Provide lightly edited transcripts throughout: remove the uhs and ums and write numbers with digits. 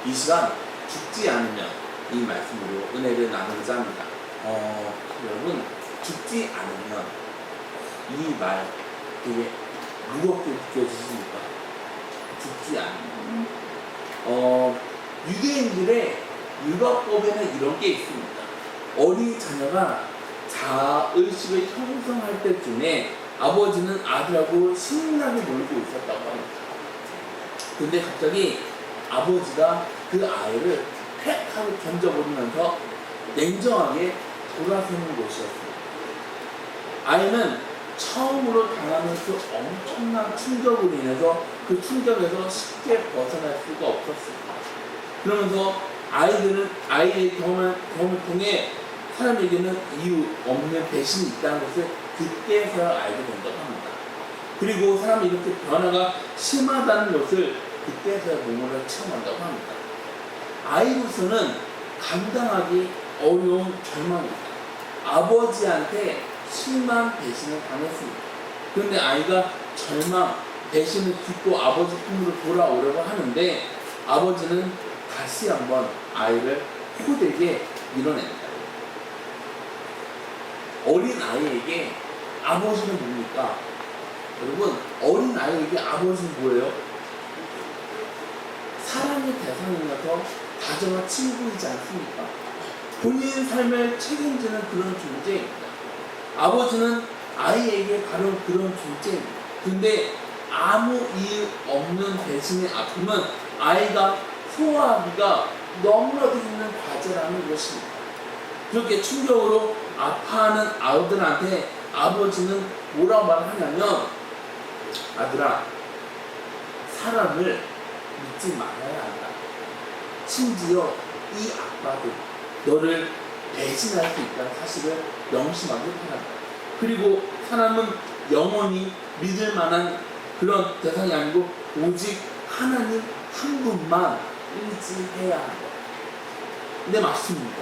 이 시간 죽지 않으면 이 말씀으로 은혜를 나누고자 합니다. 여러분, 죽지 않으면 이 말 되게 무겁게 느껴지십니까? 죽지 않으면. 유대인들의 율법법에는 이런 게 있습니다. 어린 자녀가 자의식을 형성할 때쯤에 아버지는 아들하고 신나게 놀고 있었다고 합니다. 근데 갑자기 아버지가 그 아이를 팩 하고 던져버리면서 냉정하게 돌아서는 것이었습니다. 아이는 처음으로 당하는 그 엄청난 충격으로 인해서 그 충격에서 쉽게 벗어날 수가 없었습니다. 그러면서 아이의 경험을 통해 사람에게는 이유 없는 배신이 있다는 것을 그때서야 알게 된다고 합니다. 그리고 사람이 이렇게 변화가 심하다는 것을 그때서야 몸으로 체험한다고 합니다. 아이로서는 감당하기 어려운 절망입니다. 아버지한테 심한 배신을 당했습니다. 그런데 아이가 절망, 배신을 딛고 아버지 품으로 돌아오려고 하는데 아버지는 다시 한번 아이를 호되게 밀어냅니다. 어린 아이에게 아버지는 뭡니까? 여러분, 어린 아이에게 아버지는 뭐예요? 사랑의 대상이어서 다정한 친구이지 않습니까? 본인 삶을 책임지는 그런 존재입니다. 아버지는 아이에게 바로 그런 존재입니다. 근데 아무 이유 없는 배신의 아픔은 아이가 소화하기가 너무나도 힘든 과제라는 것입니다. 그렇게 충격으로 아파하는 아들한테 아버지는 뭐라고 말하냐면, 아들아, 사람을 믿지 말아야 한다. 심지어 이 아빠도 너를 배신할 수 있다는 사실을 명심하게 바란다. 그리고 사람은 영원히 믿을 만한 그런 대상이 아니고 오직 하나님 한 분만 의지해야 한다. 근데 맞습니다.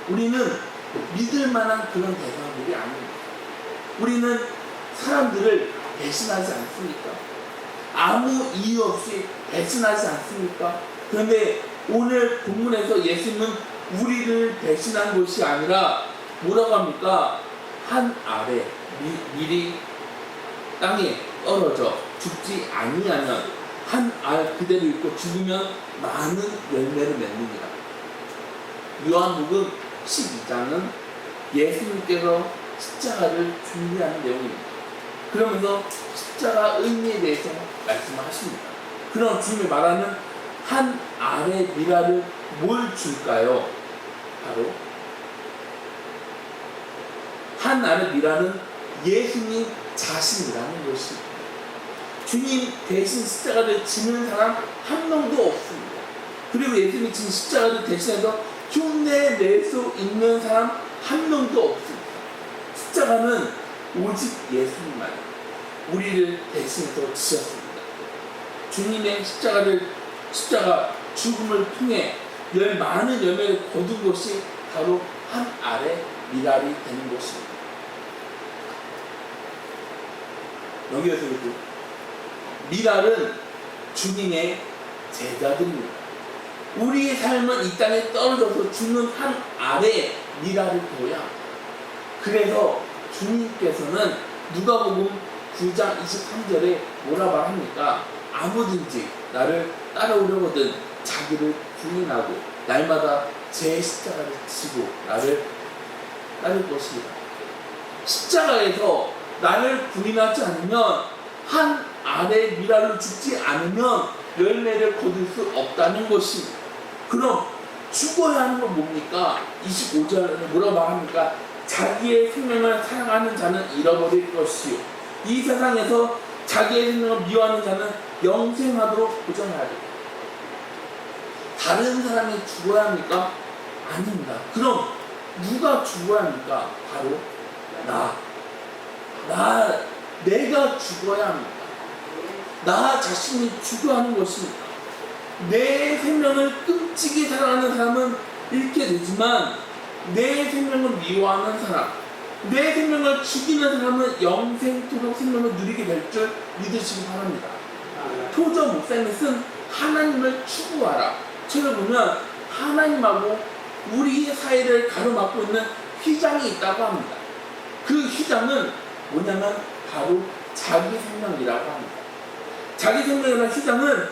우리는 믿을 만한 그런 대상들이 아닙니다. 우리는 사람들을 배신하지 않습니까? 아무 이유 없이 배신하지 않습니까? 그런데 오늘 본문에서 예수님은 우리를 배신한 것이 아니라 뭐라고 합니까? 한 알에 밀이 땅에 떨어져 죽지 아니하면 한 알 그대로 있고 죽으면 많은 열매를 맺느니라. 요한복음 12장은 예수님께서 십자가를 준비하는 내용입니다. 그러면서 십자가 의미에 대해서 말씀을 하십니다. 그럼 주님이 말하는 한 알의 미라를 뭘 줄까요? 바로 한 알의 미라는 예수님 자신이라는 것입니다. 주님 대신 십자가를 지는 사람 한 명도 없습니다. 그리고 예수님이 지는 십자가를 대신해서 흉내낼 수 있는 사람 한 명도 없습니다. 십자가는 오직 예수님만 우리를 대신해서 지셨습니다. 주님의 십자가 죽음을 통해 많은 열매를 거둔 것이 바로 한 알의 미랄이 되는 것입니다. 여기에서 미랄은 주님의 제자들입니다. 우리의 삶은 이 땅에 떨어져서 죽는 한 알의 미랄을 보여야 합니다. 그래서 주님께서는 누가복음 9장 23절에 뭐라 말합니까? 아무든지 나를 따라오려거든 자기를 부인하고 날마다 제 십자가를 지고 나를 따를 것이다. 십자가에서 나를 부인하지 않으면 한 알의 미랄로 죽지 않으면 열매를 거둘 수 없다는 것입니다. 그럼 죽어야 하는 건 뭡니까? 25절에 뭐라고 말합니까? 자기의 생명을 사랑하는 자는 잃어버릴 것이요 이 세상에서 자기의 생명을 미워하는 자는 영생하도록 보존해야 됩니다. 다른 사람이 죽어야 합니까? 아닙니다. 그럼 누가 죽어야 합니까? 바로 내가 죽어야 합니다. 나 자신이 죽어야 하는 것입니다. 내 생명을 끔찍이 사랑하는 사람은 잃게 되지만 내 생명을 미워하는 사람, 내 생명을 죽이는 사람은 영생토록 생명을 누리게 될 줄 믿으시기 바랍니다. 토저 목사님은 쓴 하나님을 추구하라. 책을 보면 하나님하고 우리 사이를 가로막고 있는 휘장이 있다고 합니다. 그 휘장은 뭐냐면 바로 자기 생명이라고 합니다. 자기 생명이라는 휘장은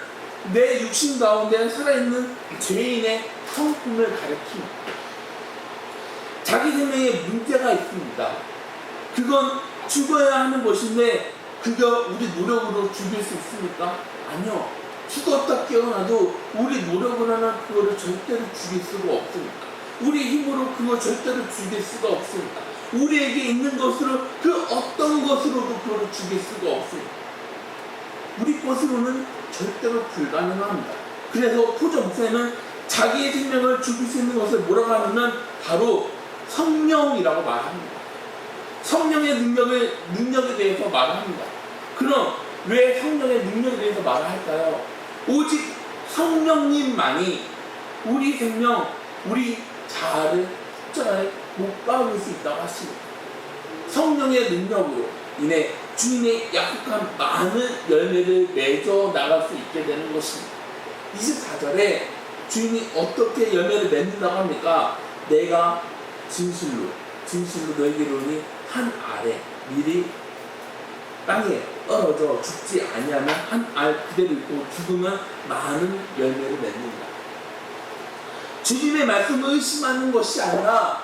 내 육신 가운데 살아있는 죄인의 성품을 가리킵니다. 자기 생명에 문제가 있습니다. 그건 죽어야 하는 것인데 그거 우리 노력으로 죽일 수 있습니까? 아니요. 죽었다 깨어나도 우리 노력으로는 그거를 절대로 죽일 수가 없습니다. 우리 힘으로 그거 절대로 죽일 수가 없습니다. 우리에게 있는 것으로 그 어떤 것으로도 그거를 죽일 수가 없습니다. 우리 것으로는 절대로 불가능합니다. 그래서 포저 목사님은 자기의 생명을 죽일 수 있는 것을 뭐라고 하냐면 바로 성령이라고 말합니다. 성령의 능력에 대해서 말합니다. 그럼 왜 성령의 능력에 대해서 말을 할까요? 오직 성령님만이 우리 생명, 우리 자아를 십자가에 못 박을 수 있다고 하십니다. 성령의 능력으로 인해 주님의 약속한 많은 열매를 맺어 나갈 수 있게 되는 것입니다. 24절에 주님이 어떻게 열매를 맺는다고 합니까? 내가 진실로 너희에게 이르노니 한 알에 미리 땅에 떨어져 죽지 아니하면 한 알 그대로 있고 죽으면 많은 열매를 맺는다. 주님의 말씀을 의심하는 것이 아니라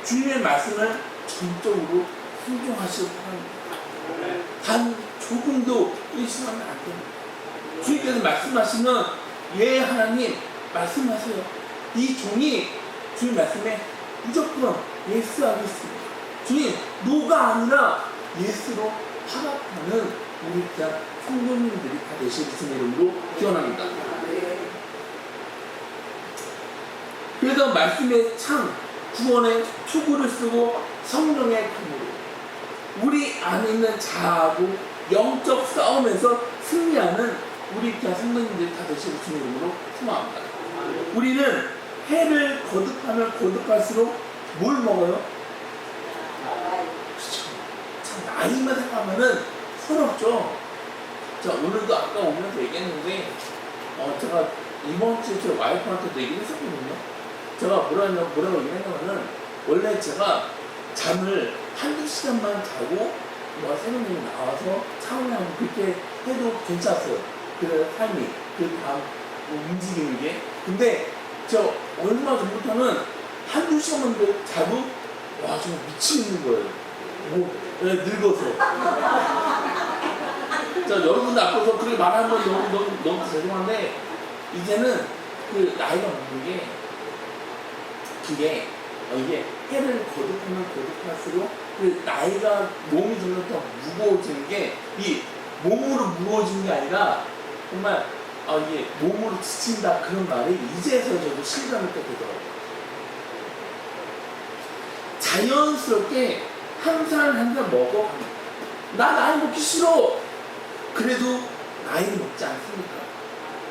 주님의 말씀을 전적으로 순종하시고 합니다. 단 조금도 의심하면 안 됩니다. 주님께서 말씀하시면 예 하나님 말씀하세요. 이 종이 주님 말씀에 무조건 예스하겠습니다. 주님 노가 아니라 예스로 화답하는 우리 그냥 성도님들이 다 되실 주님의 이름으로 기원합니다. 그래서 말씀의 창 구원의 투구를 쓰고 성령의 힘으로 우리 안에 있는 자아하고 영적 싸움에서 승리하는 우리 그냥 성도님들이 다 되실 주님의 이름으로 소망합니다. 우리는 해를 거듭하면 거듭할수록 뭘 먹어요? 그렇죠. 참 나이만 생각하면은 서럽죠. 자, 오늘도 아까 오면서 얘기했는데 제가 이번 주에 제 와이프한테도 얘기를 했었거든요. 제가 뭐라고 얘기했냐면은 원래 제가 잠을 한두 시간만 자고 새벽에 나와서 샤워하고 그렇게 해도 괜찮았어요. 그 삶이 그 다음 움직이는 게. 근데 저 얼마 전부터는 한두 시간만 자도 와 정말 미치겠는 거예요. 늙어서. 자, 여러분들 앞에서 그렇게 말하는 건 너무 죄송한데 이제는 그 나이가 먹는 게 이게 해를 거듭하면 거듭할수록 그 나이가 몸이 점점 더 무거워지는 게 이 몸으로 무거워지는 게 아니라 정말 이게 몸으로 지친다 그런 말이 이제서 저도 실감이 또 되더라고요. 자연스럽게 한 살 한 살 먹어갑니다. 나 나이 먹기 싫어. 그래도 나이를 먹지 않습니까?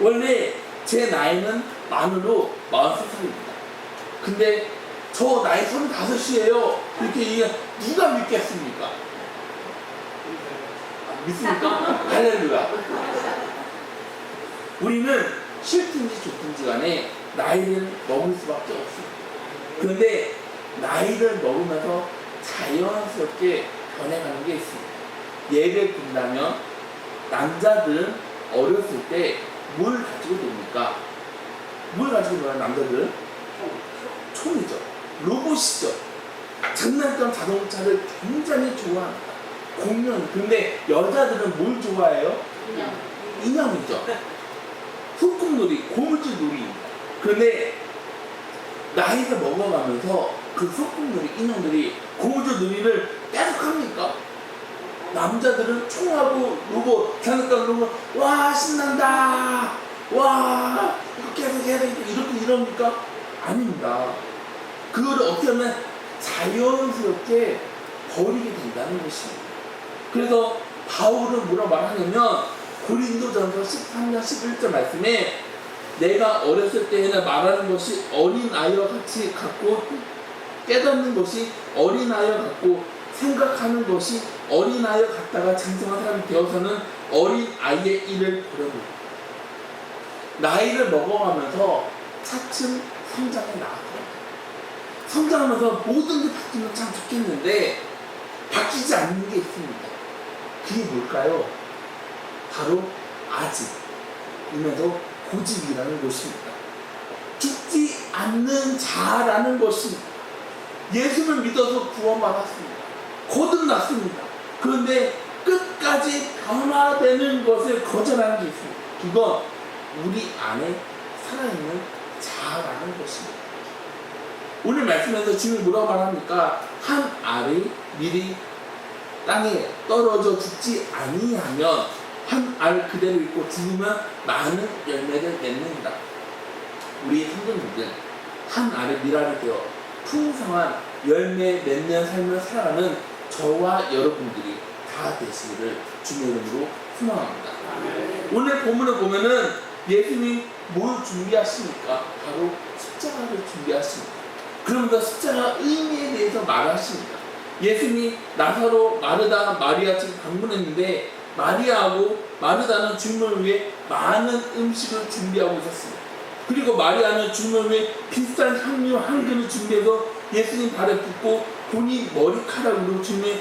원래 제 나이는 만으로 43살입니다. 근데 저 나이 35이에요. 이렇게 얘기해 누가 믿겠습니까? 믿습니까? 할렐루야. 우리는 싫든지 좋든지 간에 나이를 먹을 수밖에 없습니다. 그런데 나이를 먹으면서 자연스럽게 변해가는 게 있습니다. 예를 든다면 남자들은 어렸을 때 뭘 가지고 놉니까? 뭘 가지고 놀아요 남자들은? 총이죠. 로봇이죠. 장난감 자동차를 굉장히 좋아합니다. 공룡. 근데 여자들은 뭘 좋아해요? 인형이죠. 소꿉놀이, 고무줄 놀이입니다. 그런데 나이가 먹어가면서 그 소꿉놀이, 인형들이 고무줄 놀이를 계속 합니까? 남자들은 총하고 로봇, 장난감 로봇, 와 신난다, 와 이거 계속 해야 되겠다 이렇게 이럽니까? 아닙니다. 그거를 어떻게 하면 자연스럽게 버리게 된다는 것입니다. 그래서 바울은 뭐라고 말하냐면 고린도전서 13장 11절 말씀에 내가 어렸을 때에는 말하는 것이 어린아이와 같이 같고 깨닫는 것이 어린아이와 같고 생각하는 것이 어린아이와 같다가 장성한 사람이 되어서는 어린아이의 일을 버렸노라. 나이를 먹어가면서 차츰 성장해 나가요. 성장하면서 모든 게 바뀌면 참 좋겠는데 바뀌지 않는 게 있습니다. 그게 뭘까요? 바로 아직이면서 고집이라는 것입니다. 죽지 않는 자라는 것입니다. 예수를 믿어서 구원받았습니다. 거듭났습니다. 그런데 끝까지 변화되는 것을 거절하는 게 있습니다. 그건 우리 안에 살아있는 자라는 것입니다. 오늘 말씀에서 주님이 뭐라고 말합니까? 한 알이 미리 땅에 떨어져 죽지 아니하면 한 알 그대로 있고 죽으면 많은 열매를 맺는다. 우리 성도님들 한 알의 밀알이 되어 풍성한 열매 맺는 삶을 살아가는 저와 여러분들이 다 되시기를 주님의 이름으로 소망합니다. 오늘 본문을 보면은 예수님이 뭘 준비하십니까? 바로 십자가를 준비하십니다. 그러면서 십자가 의미에 대해서 말하십니다. 예수님이 나사로, 마르다, 마리아 지금 방문했는데 마리아하고 마르다는 주님을 위해 많은 음식을 준비하고 있었습니다. 그리고 마리아는 주님을 위해 비싼 향료 한 그릇 준비해서 예수님 발에 붓고 본인 머리카락으로 주님의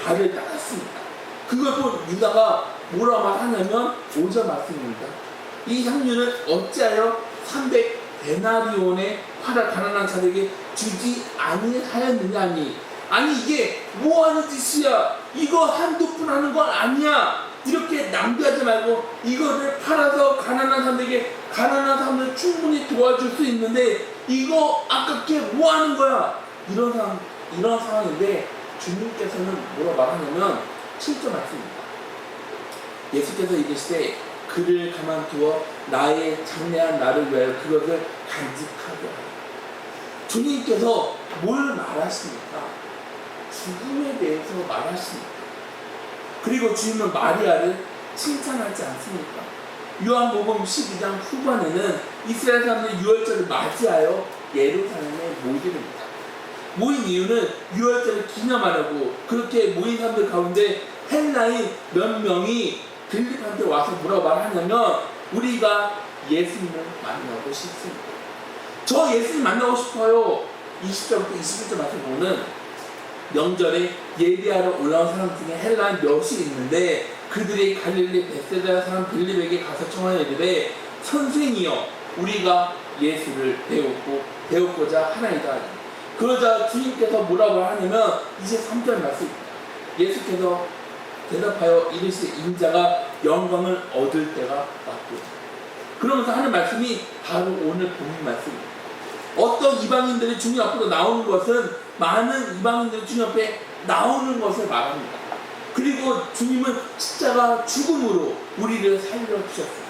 발을 닦았습니다. 그걸 본 유다가 뭐라 말하냐면 5절 말씀입니다. 이 향료는 어찌하여 300데나리온에 팔아 가난한 자들에게 주지 아니하였느냐니. 아니 이게 뭐하는 짓이야. 이거 한두 푼 하는 건 아니야. 이렇게 낭비하지 말고 이거를 팔아서 가난한 사람들 충분히 도와줄 수 있는데 이거 아깝게 뭐하는 거야. 이런 상황인데 주님께서는 뭐라 말하냐면 7절 말씀입니다. 예수께서 이르시되 그를 가만두어 나의 장래한 나를 위하여 그것을 간직하게 하라. 주님께서 뭘 말하십니까? 죽음에 대해서 말하십니다. 그리고 주님은 마리아를 칭찬하지 않습니까? 요한복음 12장 후반에는 이스라엘 사람들이 유월절을 맞이하여 예루살렘에 모이됩니다. 모인 이유는 유월절을 기념하려고. 그렇게 모인 사람들 가운데 헬라인 몇 명이 빌립한테 와서 뭐라고 말하냐면 우리가 예수님을 만나고 싶습니다. 저 예수님 만나고 싶어요. 20절부터 21절 말씀 보면 명절에 예배하러 올라온 사람 중에 헬라인 몇이 있는데 그들이 갈릴리 벳세다 사람 빌립에게 가서 청하여이르되 선생이여 우리가 예수를 배웠고자 하나이다. 그러자 주님께서 뭐라고 하냐면 23절 말씀입니다. 예수께서 대답하여 이르시되 인자가 영광을 얻을 때가 왔고. 그러면서 하는 말씀이 바로 오늘 본문 말씀입니다. 어떤 이방인들이 주님 앞으로 나오는 것은 많은 이방인들이 주님 앞에 나오는 것을 말합니다. 그리고 주님은 십자가 죽음으로 우리를 살려주셨습니다.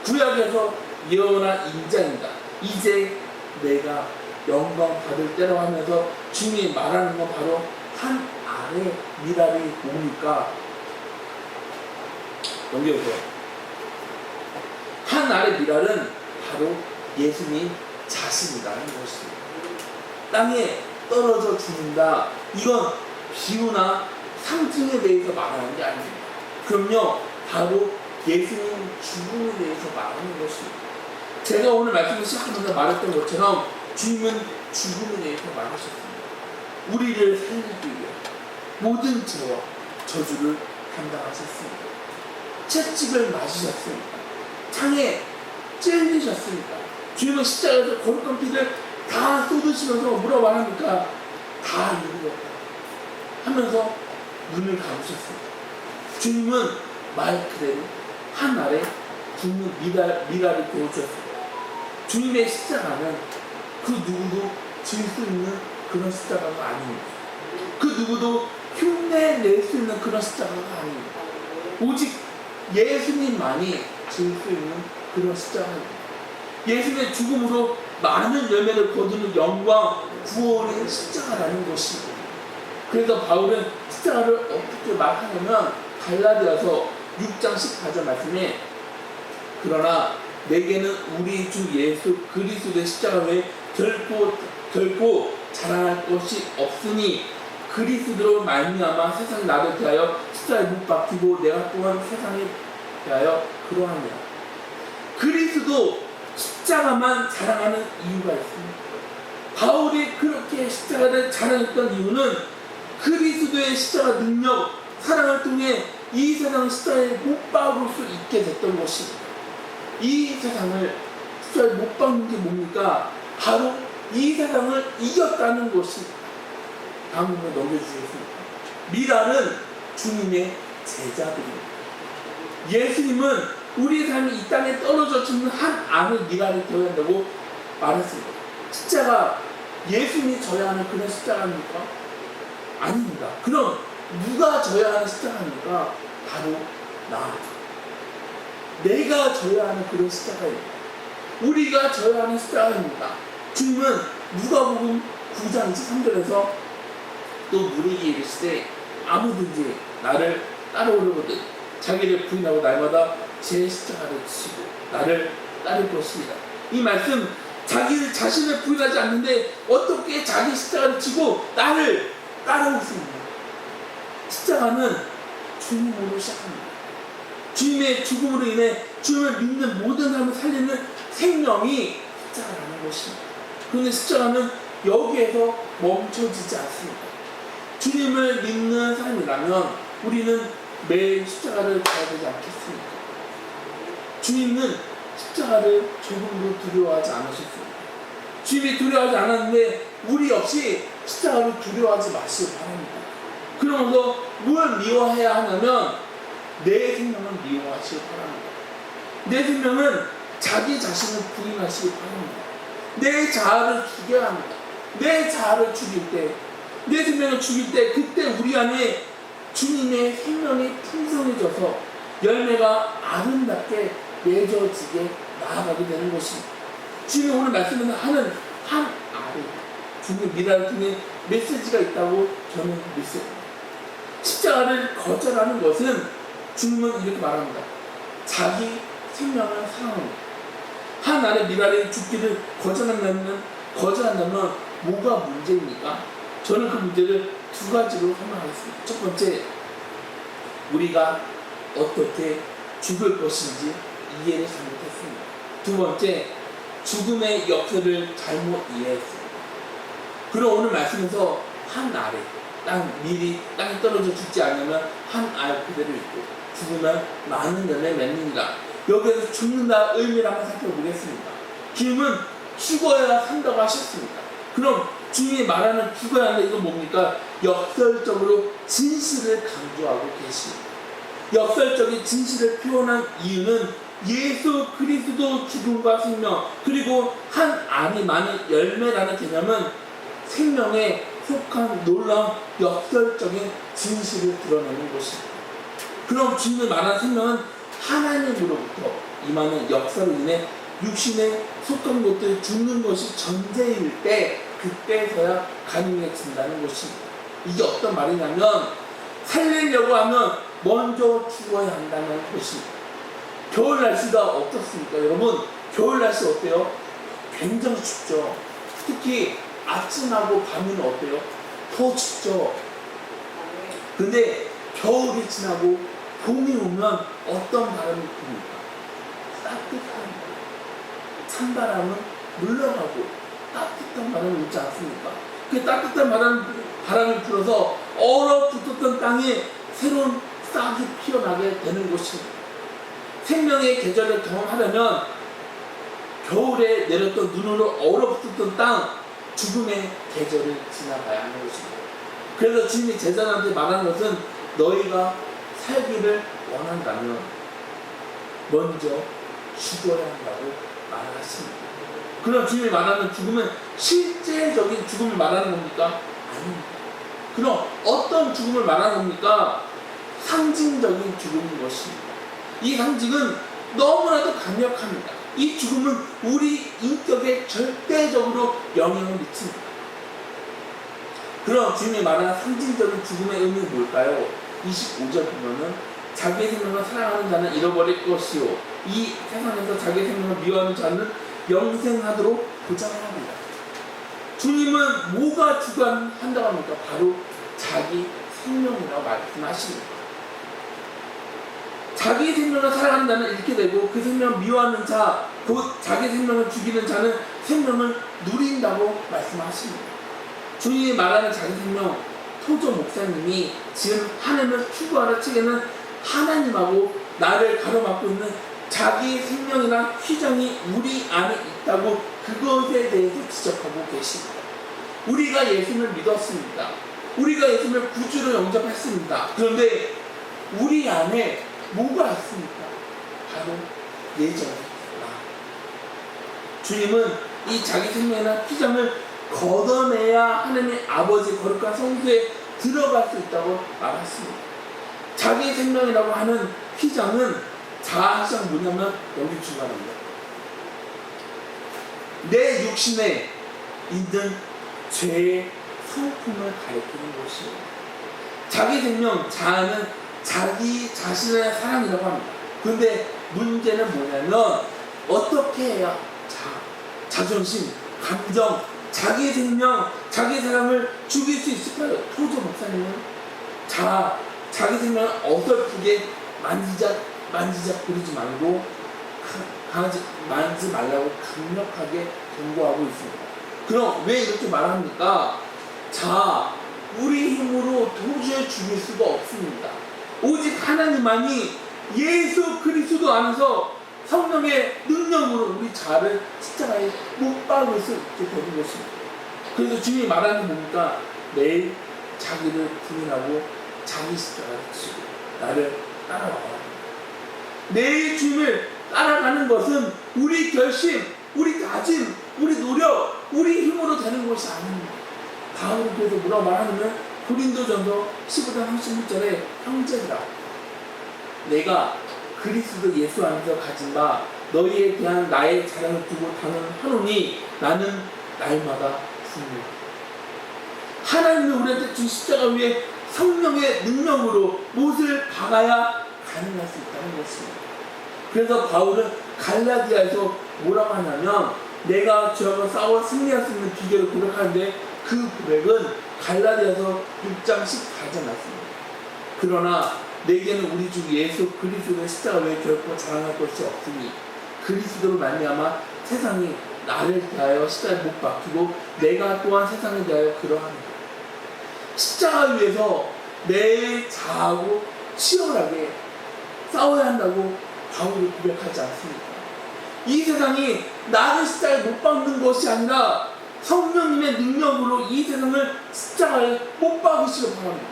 구약에서 예언한 인자입니다. 이제 내가 영광 받을 때라고 하면서 주님이 말하는 건 바로 한 알의 밀알이 뭡니까? 넘겨보세요. 한 알의 밀알은 바로 예수님 자신이라는 것입니다. 땅에 떨어져 죽는다. 이건 비유나 상징에 대해서 말하는 게 아닙니다. 그럼요, 바로 예수님 죽음에 대해서 말하는 것입니다. 제가 오늘 말씀을 시작하면서 말했던 것처럼 주님은 죽음에 대해서 말하셨습니다. 우리를 살리기 위해 모든 죄와 저주를 감당하셨습니다. 채찍을 맞으셨습니다. 창에 찔리셨습니다. 주님은 십자가에서 거룩한 피를 다 쏟으시면서 뭐라고 말합니까? 다 이루었다 하면서 눈을 감으셨습니다. 주님은 말 그대로 한 알에 죽는 미랄이 되어주셨습니다. 주님의 십자가는 그 누구도 질 수 있는 그런 십자가가 아닙니다. 그 누구도 흉내낼 수 있는 그런 십자가가 아닙니다. 오직 예수님만이 질 수 있는 그런 십자가입니다. 예수님의 죽음으로 많은 열매를 거두는 영광, 구원의 십자가라는 것입니다. 그래서 바울은 십자가를 어떻게 말하냐면 갈라디아서 6장 18절 말씀에 그러나 내게는 우리 주 예수 그리스도의 십자가 외에 결코 자랑할 것이 없으니 그리스도로 말미암아 세상이 나를 대하여 십자가에 못 박히고 내가 또한 세상에 대하여 그러합니다. 그리스도 바울도 십자가만 자랑하는 이유가 있습니다. 바울이 그렇게 십자가를 자랑했던 이유는 그리스도의 십자가 능력, 사랑을 통해 이 세상 십자가에 못 박을 수 있게 됐던 것입니다. 이 세상을 십자가에 못 박는 게 뭡니까? 바로 이 세상을 이겼다는 것입니다. 다음 부분 넘겨주시겠습니다. 미랄은 주님의 제자들입니다. 예수님은 우리 삶이 이 땅에 떨어져 죽는 한 알의 미랄이 되어야 한다고 말했습니다. 십자가 예수님이 져야 하는 그런 십자가입니까? 아닙니다. 그럼 누가 져야 하는 십자가입니까? 바로 나. 내가 져야 하는 그런 십자가입니다. 우리가 져야 하는 십자가입니다. 주님은 누가복음 9장 23절에서 또 무리에게 이르시되 아무든지 나를 따라오려거든 자기를 부인하고 날마다 제 십자가를 지시고 나를 따를 것입니다. 이 말씀, 자기 자신을 부인하지 않는데 어떻게 자기 십자가를 지고 나를 따라올 수 있냐? 십자가는 주님으로 시작합니다. 주님의 죽음으로 인해 주님을 믿는 모든 사람을 살리는 생명이 십자가라는 것입니다. 그런데 십자가는 여기에서 멈춰지지 않습니다. 주님을 믿는 사람이라면 우리는 매일 십자가를 져야 되지 않겠습니까? 주님은 십자가를 조금도 두려워하지 않으셨습니다. 주님이 두려워하지 않았는데 우리 역시 십자가를 두려워하지 마시기 바랍니다. 그러면서 뭘 미워해야 하냐면 내 생명을 미워하시기 바랍니다. 내 생명은 자기 자신을 부인하시기 바랍니다. 내 자아를 죽여야 합니다. 내 자아를 죽일 때, 내 생명을 죽일 때 그때 우리 안에 주님의 생명이 풍성해져서 열매가 아름답게 맺어지게 나아가게 되는 것입니다. 주님이 오늘 말씀에서 하는 한 알에 주님의 미랄을 통해 메시지가 있다고 저는 믿습니다. 십자가를 거절하는 것은 주님은 이렇게 말합니다. 자기 생명을 사랑합니다. 한 알의 미랄이 죽기를 거절한다면 뭐가 문제입니까? 저는 그 문제를 두 가지로 설명하겠습니다. 첫 번째, 우리가 어떻게 죽을 것인지 이해를 잘못했습니다. 두 번째, 죽음의 역사를 잘못 이해했습니다. 그럼 오늘 말씀에서 한 알에 밀이 땅에 떨어져 죽지 않으면 한 알 그대로 있고 죽으면 많은 열매 맺느니라. 여기에서 죽는다 의미를 한번 살펴보겠습니다. 주님은 죽어야 산다고 하셨습니다. 그럼 주님이 말하는 죽어야 한다 이건 뭡니까? 역설적으로 진실을 강조하고 계십니다. 역설적인 진실을 표현한 이유는 예수 그리스도 죽음과 생명 그리고 한 알이 많은 열매라는 개념은 생명에 속한 놀라운 역설적인 진실을 드러내는 것입니다. 그럼 주님이 말하는 생명은 하나님으로부터 임하는 역사로 인해 육신에 속한 것들이 죽는 것이 전제일 때 그때서야 가능해진다는 것입니다. 이게 어떤 말이냐면 살리려고 하면 먼저 죽어야 한다는 것입니다. 겨울 날씨가 어떻습니까? 여러분 겨울 날씨 어때요? 굉장히 춥죠. 특히 아침하고 밤은 어때요? 더 춥죠. 근데 겨울이 지나고 봄이 오면 어떤 바람이 붑니까? 따뜻한 찬바람은 물러가고 따뜻한 바람이 불지 않습니까? 그 따뜻한 바람이 불어서 얼어붙었던 땅에 새로운 싹이 피어나게 되는 것입니다. 생명의 계절을 경험하려면 겨울에 내렸던 눈으로 얼어붙었던 땅, 죽음의 계절을 지나가야 하는 것입니다. 그래서 주님이 제자들한테 말하는 것은 너희가 살기를 원한다면 먼저 죽어야 한다고 말하십니다. 그럼 주님이 말하는 죽음은 실제적인 죽음을 말하는 겁니까? 아닙니다. 그럼 어떤 죽음을 말하는 겁니까? 상징적인 죽음인 것입니다. 이 상징은 너무나도 강력합니다. 이 죽음은 우리 인격에 절대적으로 영향을 미칩니다. 그럼 주님이 말하는 상징적인 죽음의 의미는 뭘까요? 25절 보면은 자기의 생명을 사랑하는 자는 잃어버릴 것이요 이 세상에서 자기의 생명을 미워하는 자는 영생하도록 보장합니다. 주님은 뭐가 주관한다고 합니까? 바로 자기 생명이라고 말씀하십니다. 자기 생명을 사랑하는 자는 잃게 되고 그 생명을 미워하는 자, 곧 자기 생명을 죽이는 자는 생명을 누린다고 말씀하십니다. 주님이 말하는 자기 생명, 토조 목사님이 지금 하나님을 추구하는 책에는 하나님하고 나를 가로막고 있는 자기 생명이나 휘장이 우리 안에 있다고 그것에 대해서 지적하고 계십니다. 우리가 예수를 믿었습니다. 우리가 예수를 구주로 영접했습니다. 그런데 우리 안에 뭐가 있습니까? 바로 예전 나. 주님은 이 자기 생명이나 휘장을 걷어내야 하나님의 아버지 거룩한 성소에 들어갈 수 있다고 말했습니다. 자기 생명이라고 하는 휘장은 자아상 뭐냐면 여기 중간입니다. 내 육신에 있는 죄의 성품을 가리키는 것입니다. 자기 생명, 자아는 자기 자신의 사랑이라고 합니다. 그런데 문제는 뭐냐면 어떻게 해야 자존심, 감정, 자기 생명, 자기 사랑을 죽일 수 있을까요? 토조 목사님은 자기 생명을 어설프게 만지작 부리지 말고 만지지 말라고 강력하게 경고하고 있습니다. 그럼 왜 이렇게 말합니까? 우리 힘으로 도저히 죽일 수가 없습니다. 오직 하나님만이 예수 그리스도 안에서 성령의 능력으로 우리 자아를 십자가에 못 박을 수 있게 되는 것입니다. 그래서 주님이 말하는 게 뭡니까? 매일 자기를 부인하고 자기 십자가를 지고 나를 따라와라. 매일 주님을 따라가는 것은 우리 결심, 우리 다짐, 우리 노력, 우리 힘으로 되는 것이 아닙니다. 다음으로 그래서 뭐라고 말하냐면 고린도전서 15장 36절에 형제들아 내가 그리스도 예수 안에서 가진 바 너희에 대한 나의 자랑을 두고 당연하노니 나는 날마다 죽는다. 하나님은 우리한테 준 십자가 위에 성령의 능력으로 못을 박아야 가능할 수 있다는 것입니다. 그래서 바울은 갈라디아에서 뭐라고 하냐면 내가 죄와 싸워 승리할 수 있는 비결을 고백하는데 그 고백은 갈라디아서 6장 14절 말씀입니다. 그러나 내게는 우리 주 예수 그리스도의 십자가 외에 결코 자랑할 것이 없으니 그리스도로 말미암아 세상이 나를 대하여 십자가에 못 박히고 내가 또한 세상에 대하여 그러합니다. 십자가 위에서 내 자아하고 치열하게 싸워야 한다고 바울이 고백하지 않습니까? 이 세상이 나를 십자가에 못 박는 것이 아니라 성령님의 능력으로 이 세상을 십자가에 못 박으시길 바랍니다.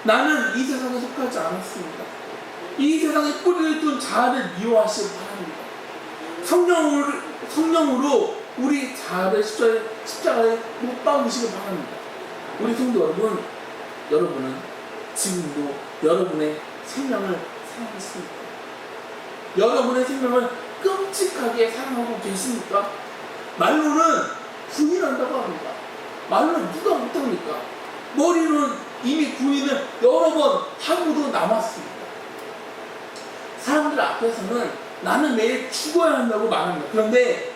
나는 이 세상에 속하지 않았습니다. 이 세상에 뿌리를 둔 자아를 미워하시길 바랍니다. 성령으로 우리 자아를 십자가에 못 박으시길 바랍니다. 우리 성도 여러분, 여러분은 지금도 여러분의 생명을 사랑하십니까? 여러분의 생명을 끔찍하게 사랑하고 계십니까? 말로는 부인한다고 합니다. 말로는 누가 못합니까? 머리로는 이미 부인을 여러 번 하고도 남았습니다. 사람들 앞에서는 나는 매일 죽어야 한다고 말합니다. 그런데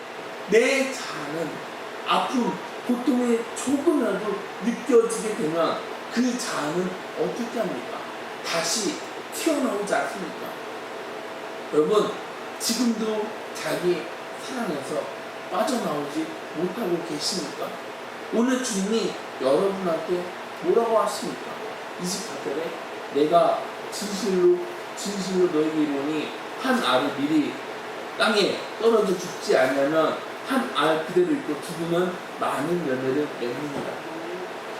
내 자아는 아픔, 고통이 조금이라도 느껴지게 되면 그 자아는 어떻게 합니까? 다시 튀어나오지 않습니까? 여러분, 지금도 자기 사랑에서 빠져나오지 못하고 계십니까? 오늘 주님이 여러분한테 뭐라고 하십니까? 28절에 내가 진실로 너에게 이르노니 한 알을 미리 땅에 떨어져 죽지 않으면 한 알 그대로 있고 죽으면 많은 열매를 맺는다.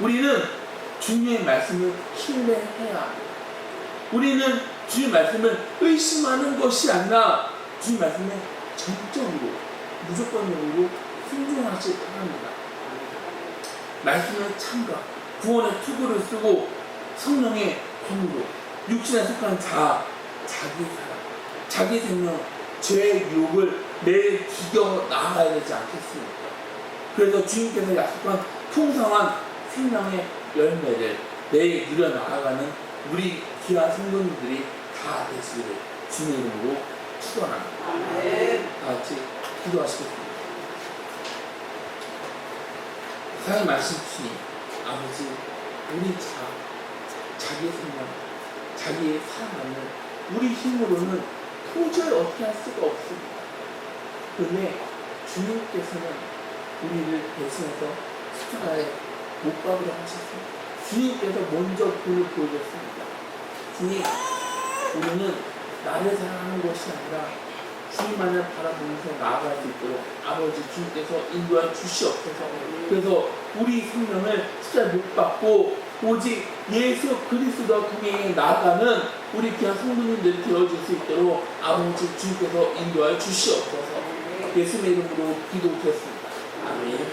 우리는 주님의 말씀을 신뢰해야 합니다. 우리는 주님의 말씀을 의심하는 것이 아니라 주님의 말씀에 전적으로 무조건적으로 순종하실 바랍니다. 말씀의 참가, 구원의 투구를 쓰고 성령의 공로, 육신에 속한 자아, 자기 사랑, 자기 생명, 죄의 유혹을 매일 죽여 나아가야 되지 않겠습니까? 그래서 주님께서 약속한 풍성한 생명의 열매를 매일 누려 나아가는 우리 귀한 성도님들이 다 되시기를 주님의 이름으로 축원합니다. 다 같이 기도하시겠습니다. 사랑의 말씀 주님, 아버지, 우리 자기의 생명, 자기의 사랑 안을 우리 힘으로는 도저히 어떻게 할 수가 없습니다. 그런데 주님께서는 우리를 대신해서 십자가에 못 박으려 하셨습니다. 주님께서 먼저 본을 보여줬습니다. 주님, 우리는 나를 사랑하는 것이 아니라 주님만을 바라보면서 나아갈 수 있도록 아버지 주님께서 인도해 주시옵소서. 그래서 우리 생명을 십자가에 못 박고 오직 예수 그리스도 통해 나아가는 우리 귀한 성도님들이 되어줄 수 있도록 아버지 주님께서 인도해 주시옵소서. 예수님의 이름으로 기도드렸습니다. 아멘.